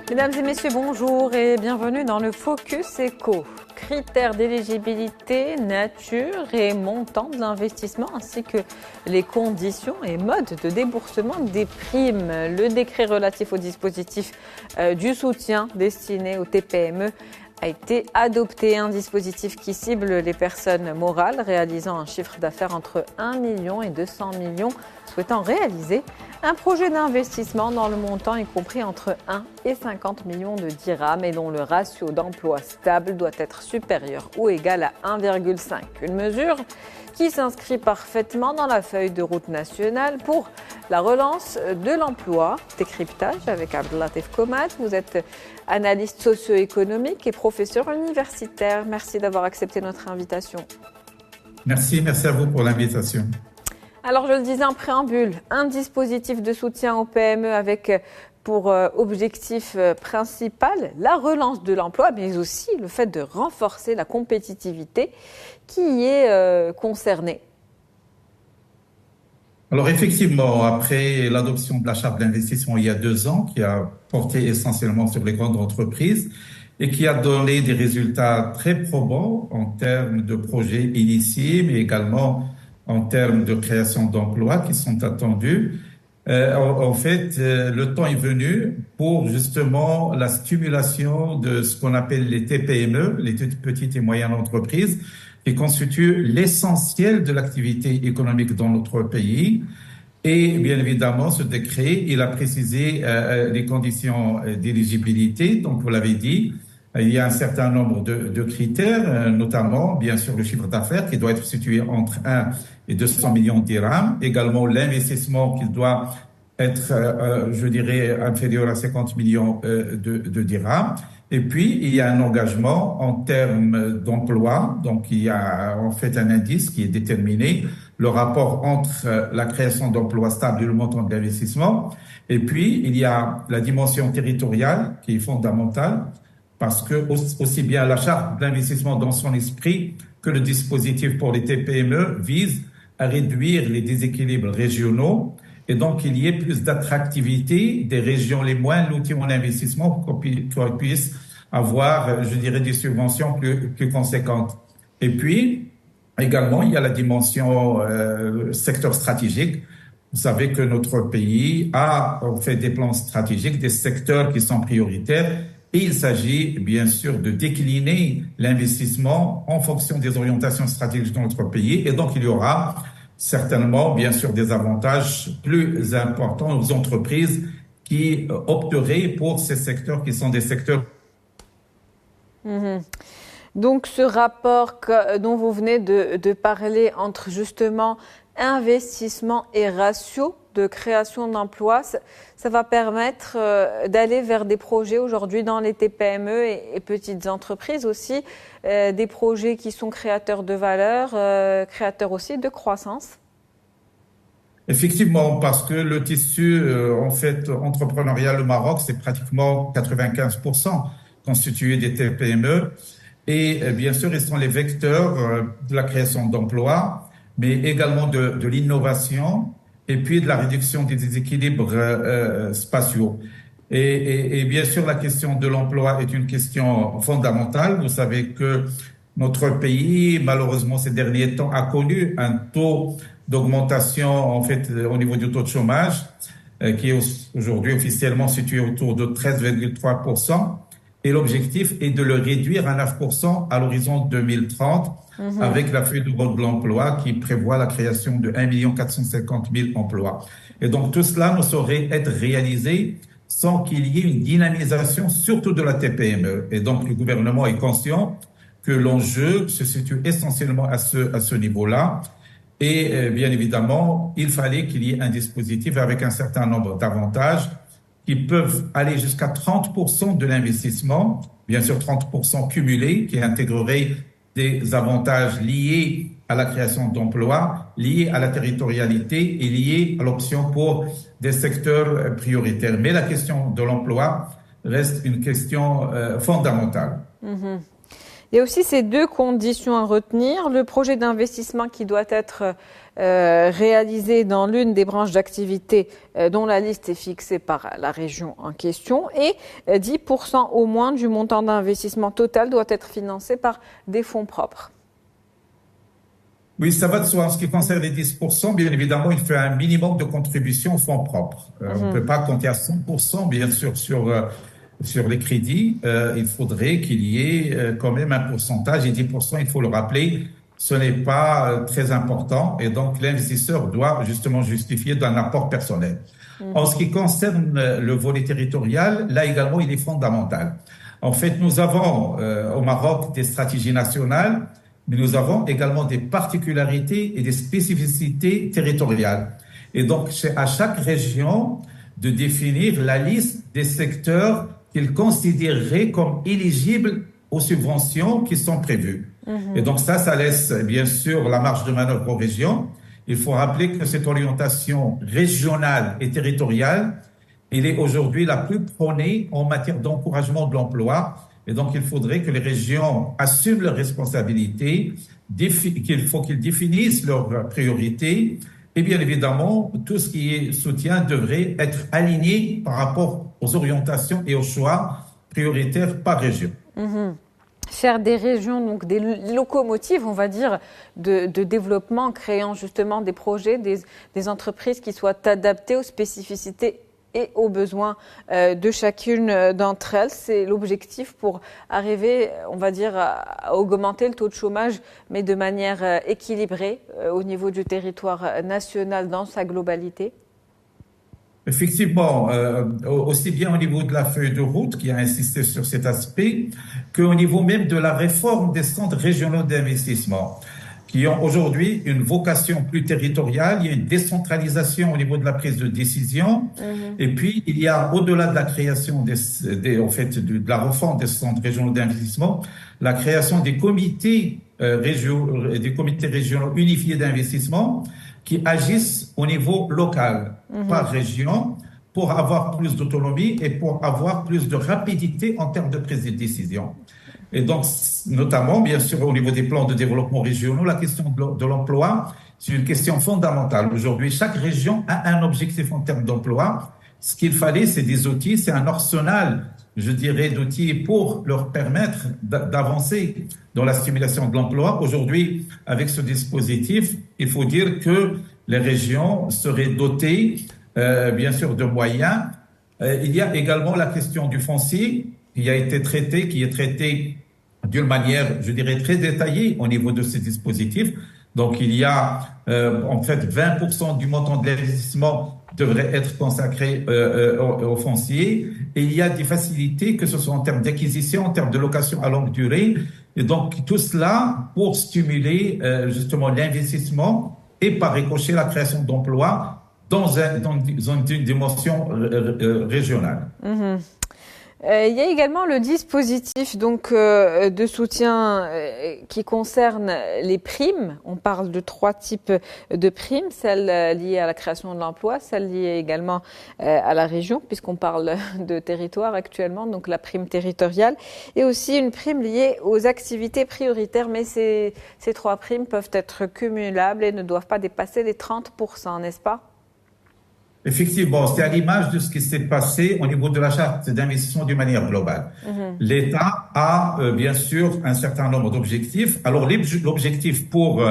Mesdames et messieurs, bonjour et bienvenue dans le Focus Éco. Critères d'éligibilité, nature et montant de l'investissement ainsi que les conditions et modes de déboursement des primes. Le décret relatif au dispositif du soutien destiné aux TPME a été adopté, un dispositif qui cible les personnes morales réalisant un chiffre d'affaires entre 1 million et 200 millions souhaitant réaliser un projet d'investissement dans le montant y compris entre 1 et 50 millions de dirhams et dont le ratio d'emploi stable doit être supérieur ou égal à 1,5. Une mesure qui s'inscrit parfaitement dans la feuille de route nationale pour la relance de l'emploi. Décryptage avec Abdelatif Komat. Vous êtes analyste socio-économique et professeur universitaire. Merci d'avoir accepté notre invitation. Merci à vous pour l'invitation. Alors, je le disais en préambule, un dispositif de soutien aux PME avec pour objectif principal la relance de l'emploi, mais aussi le fait de renforcer la compétitivité qui est concernée. Alors effectivement, après l'adoption de la charte d'investissement il y a 2 ans, qui a porté essentiellement sur les grandes entreprises et qui a donné des résultats très probants en termes de projets initiés, mais également en termes de création d'emplois qui sont attendus. En fait, le temps est venu pour justement la stimulation de ce qu'on appelle les TPME, les toutes petites et moyennes entreprises, qui constituent l'essentiel de l'activité économique dans notre pays. Et bien évidemment, ce décret, il a précisé les conditions d'éligibilité. Donc, vous l'avez dit, il y a un certain nombre de critères, notamment, bien sûr, le chiffre d'affaires qui doit être situé entre 1 et 200 millions de dirhams. Également, l'investissement qui doit être, je dirais, inférieur à 50 millions de dirhams. Et puis, il y a un engagement en termes d'emploi. Donc, il y a en fait un indice qui est déterminé, le rapport entre la création d'emplois stables et le montant de l'investissement. Et puis, il y a la dimension territoriale qui est fondamentale parce que aussi bien la charte d'investissement dans son esprit que le dispositif pour les TPME vise à réduire les déséquilibres régionaux et donc il y ait plus d'attractivité des régions les moins loties en investissement pour qu'on puisse avoir, je dirais, des subventions plus conséquentes. Et puis, également, il y a la dimension secteur stratégique. Vous savez que notre pays a fait des plans stratégiques, des secteurs qui sont prioritaires. Et il s'agit bien sûr de décliner l'investissement en fonction des orientations stratégiques de notre pays. Et donc, il y aura certainement, bien sûr, des avantages plus importants aux entreprises qui opteraient pour ces secteurs qui sont des secteurs. Donc, ce rapport dont vous venez de parler entre justement investissement et ratio de création d'emplois, ça va permettre d'aller vers des projets aujourd'hui dans les TPME et petites entreprises aussi, des projets qui sont créateurs de valeur, créateurs aussi de croissance. Effectivement, parce que le tissu en fait entrepreneurial au Maroc, c'est pratiquement 95% constitué des TPME et bien sûr, ils sont les vecteurs de la création d'emplois, mais également de l'innovation et puis de la réduction des déséquilibres spatiaux. Et bien sûr, la question de l'emploi est une question fondamentale. Vous savez que notre pays, malheureusement, ces derniers temps, a connu un taux d'augmentation, en fait, au niveau du taux de chômage, qui est aujourd'hui officiellement situé autour de 13,3%. Et l'objectif est de le réduire à 9% à l'horizon 2030, avec la feuille de route de l'emploi qui prévoit la création de 1 450 000 emplois. Et donc, tout cela ne saurait être réalisé sans qu'il y ait une dynamisation, surtout de la TPME. Et donc, le gouvernement est conscient que l'enjeu se situe essentiellement à ce niveau-là. Et bien évidemment, il fallait qu'il y ait un dispositif avec un certain nombre d'avantages qui peuvent aller jusqu'à 30% de l'investissement, bien sûr 30% cumulé, qui intégrerait des avantages liés à la création d'emplois, liés à la territorialité et liés à l'option pour des secteurs prioritaires. Mais la question de l'emploi reste une question fondamentale. Il y a aussi ces deux conditions à retenir. Le projet d'investissement qui doit être réalisé dans l'une des branches d'activité dont la liste est fixée par la région en question et 10% au moins du montant d'investissement total doit être financé par des fonds propres. Oui, ça va de soi. En ce qui concerne les 10%, bien évidemment, il faut un minimum de contribution aux fonds propres. On ne peut pas compter à 100%, bien sûr, sur les crédits. Il faudrait qu'il y ait quand même un pourcentage. Et 10%, il faut le rappeler, ce n'est pas très important. Et donc, l'investisseur doit justement justifier d'un apport personnel. En ce qui concerne le volet territorial, là également, il est fondamental. En fait, nous avons au Maroc des stratégies nationales, mais nous avons également des particularités et des spécificités territoriales. Et donc, c'est à chaque région de définir la liste des secteurs qu'ils considéreraient comme éligibles aux subventions qui sont prévues. Et donc ça laisse bien sûr la marge de manœuvre aux régions. Il faut rappeler que cette orientation régionale et territoriale, elle est aujourd'hui la plus prônée en matière d'encouragement de l'emploi. Et donc, il faudrait que les régions assument leurs responsabilités, qu'il faut qu'ils définissent leurs priorités. Et bien évidemment, tout ce qui est soutien devrait être aligné par rapport aux orientations et aux choix prioritaires par région. Faire des régions, donc des locomotives, on va dire, de développement, créant justement des projets, des entreprises qui soient adaptées aux spécificités et aux besoins de chacune d'entre elles. C'est l'objectif pour arriver, on va dire, à augmenter le taux de chômage, mais de manière équilibrée au niveau du territoire national dans sa globalité. Effectivement, aussi bien au niveau de la feuille de route qui a insisté sur cet aspect, qu'au niveau même de la réforme des centres régionaux d'investissement, qui ont aujourd'hui une vocation plus territoriale. Il y a une décentralisation au niveau de la prise de décision. Et puis, il y a, au-delà de la création de la refonte des centres régionaux d'investissement, la création des comités régionaux unifiés d'investissement qui agissent au niveau local, par région, pour avoir plus d'autonomie et pour avoir plus de rapidité en termes de prise de décision. Et donc, notamment, bien sûr, au niveau des plans de développement régionaux, la question de l'emploi, c'est une question fondamentale. Aujourd'hui, chaque région a un objectif en termes d'emploi. Ce qu'il fallait, c'est des outils, c'est un arsenal, je dirais, d'outils pour leur permettre d'avancer dans la stimulation de l'emploi. Aujourd'hui, avec ce dispositif, il faut dire que les régions seraient dotées, bien sûr, de moyens. Il y a également la question du foncier qui est traité d'une manière, je dirais, très détaillée au niveau de ces dispositifs. Donc, il y a, en fait, 20% du montant de l'investissement devrait être consacré au foncier. Et il y a des facilités, que ce soit en termes d'acquisition, en termes de location à longue durée. Et donc, tout cela pour stimuler, justement, l'investissement et par ricochet la création d'emplois dans une dimension régionale. Il y a également le dispositif donc de soutien qui concerne les primes. On parle de 3 types de primes, celles liées à la création de l'emploi, celles liées également à la région, puisqu'on parle de territoire actuellement, donc la prime territoriale, et aussi une prime liée aux activités prioritaires. Mais ces 3 primes peuvent être cumulables et ne doivent pas dépasser les 30%, n'est-ce pas ? Effectivement, c'est à l'image de ce qui s'est passé au niveau de la charte d'investissement d'une manière globale. L'État a bien sûr un certain nombre d'objectifs. Alors l'objectif pour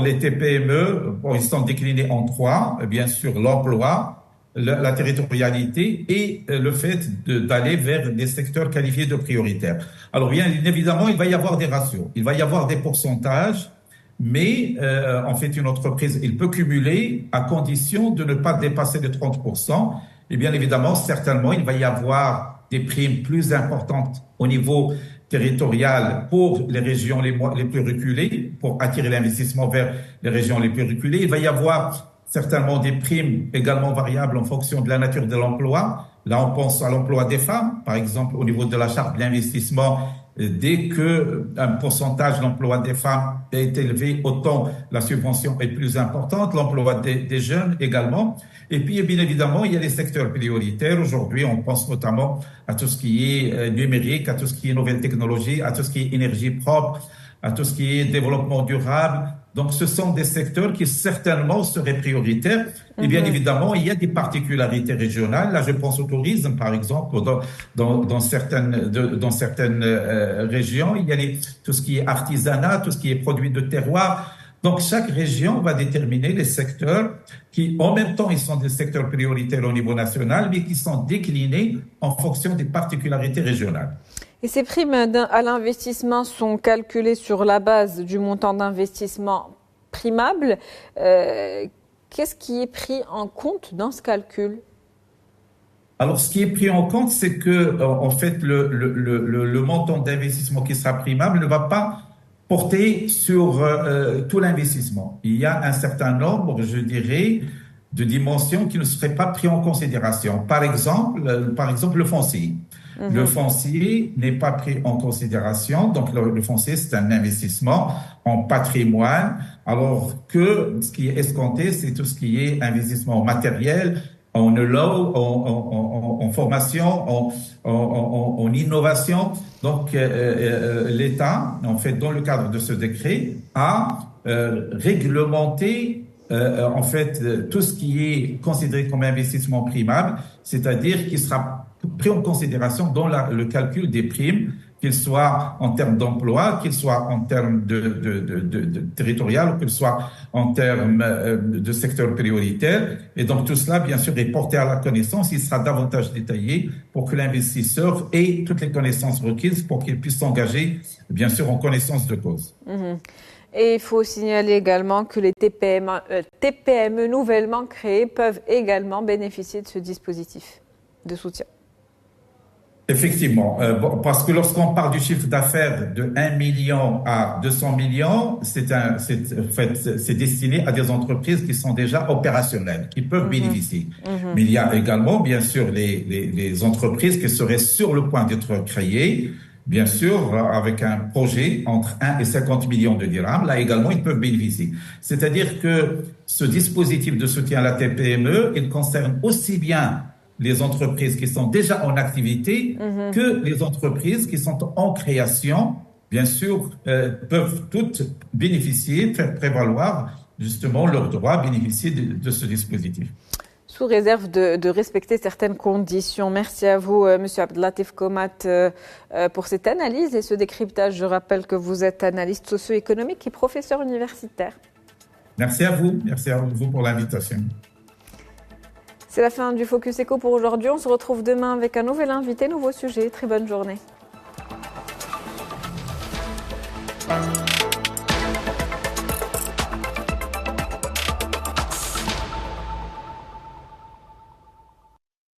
les TPME, ils sont déclinés en 3, bien sûr l'emploi, la territorialité et le fait d'aller vers des secteurs qualifiés de prioritaires. Alors bien évidemment, il va y avoir des ratios, il va y avoir des pourcentages. Mais en fait, une entreprise, il peut cumuler à condition de ne pas dépasser les 30%. Et bien évidemment, certainement, il va y avoir des primes plus importantes au niveau territorial pour les régions les plus reculées, pour attirer l'investissement vers les régions les plus reculées. Il va y avoir certainement des primes également variables en fonction de la nature de l'emploi. Là, on pense à l'emploi des femmes, par exemple, au niveau de la charte de l'investissement. dès que un pourcentage d'emploi des femmes est élevé, autant la subvention est plus importante, l'emploi des jeunes également. Et puis, bien évidemment, il y a les secteurs prioritaires. Aujourd'hui, on pense notamment à tout ce qui est numérique, à tout ce qui est nouvelles technologies, à tout ce qui est énergie propre, à tout ce qui est développement durable. Donc, ce sont des secteurs qui certainement seraient prioritaires. Et bien évidemment, il y a des particularités régionales. Là, je pense au tourisme, par exemple, dans certaines régions. Il y a tout ce qui est artisanat, tout ce qui est produits de terroir. Donc, chaque région va déterminer les secteurs qui, en même temps, ils sont des secteurs prioritaires au niveau national, mais qui sont déclinés en fonction des particularités régionales. Et ces primes à l'investissement sont calculées sur la base du montant d'investissement primable. Qu'est-ce qui est pris en compte dans ce calcul? Alors, ce qui est pris en compte, c'est que, en fait, le montant d'investissement qui sera primable ne va pas porter sur tout l'investissement. Il y a un certain nombre, je dirais, de dimensions qui ne seraient pas prises en considération. Par exemple, le foncier. Le foncier n'est pas pris en considération. Donc, le foncier, c'est un investissement en patrimoine, alors que ce qui est escompté, c'est tout ce qui est investissement en matériel, en know-how, en formation, en innovation. Donc, l'État, en fait, dans le cadre de ce décret, a réglementé en fait tout ce qui est considéré comme investissement primable, c'est-à-dire qui sera pris en considération dans le calcul des primes, qu'il soit en termes d'emploi, qu'il soit en termes de territorial, ou qu'il soit en termes de secteur prioritaire. Et donc tout cela, bien sûr, est porté à la connaissance. Il sera davantage détaillé pour que l'investisseur ait toutes les connaissances requises pour qu'il puisse s'engager, bien sûr, en connaissance de cause. Et il faut signaler également que les TPME nouvellement créées peuvent également bénéficier de ce dispositif de soutien. Effectivement, parce que lorsqu'on parle du chiffre d'affaires de 1 million à 200 millions, c'est destiné à des entreprises qui sont déjà opérationnelles, qui peuvent bénéficier. Mais il y a également, bien sûr, les entreprises qui seraient sur le point d'être créées, bien sûr, avec un projet entre 1 et 50 millions de dirhams. Là également, ils peuvent bénéficier. C'est-à-dire que ce dispositif de soutien à la TPME, il concerne aussi bien les entreprises qui sont déjà en activité que les entreprises qui sont en création, bien sûr, peuvent toutes bénéficier, faire prévaloir justement leurs droits, bénéficier de ce dispositif. Sous réserve de respecter certaines conditions. Merci à vous, Monsieur Abdellatif Komat, pour cette analyse et ce décryptage. Je rappelle que vous êtes analyste socio-économique et professeur universitaire. Merci à vous pour l'invitation. C'est la fin du Focus Eco pour aujourd'hui. On se retrouve demain avec un nouvel invité, nouveau sujet. Très bonne journée.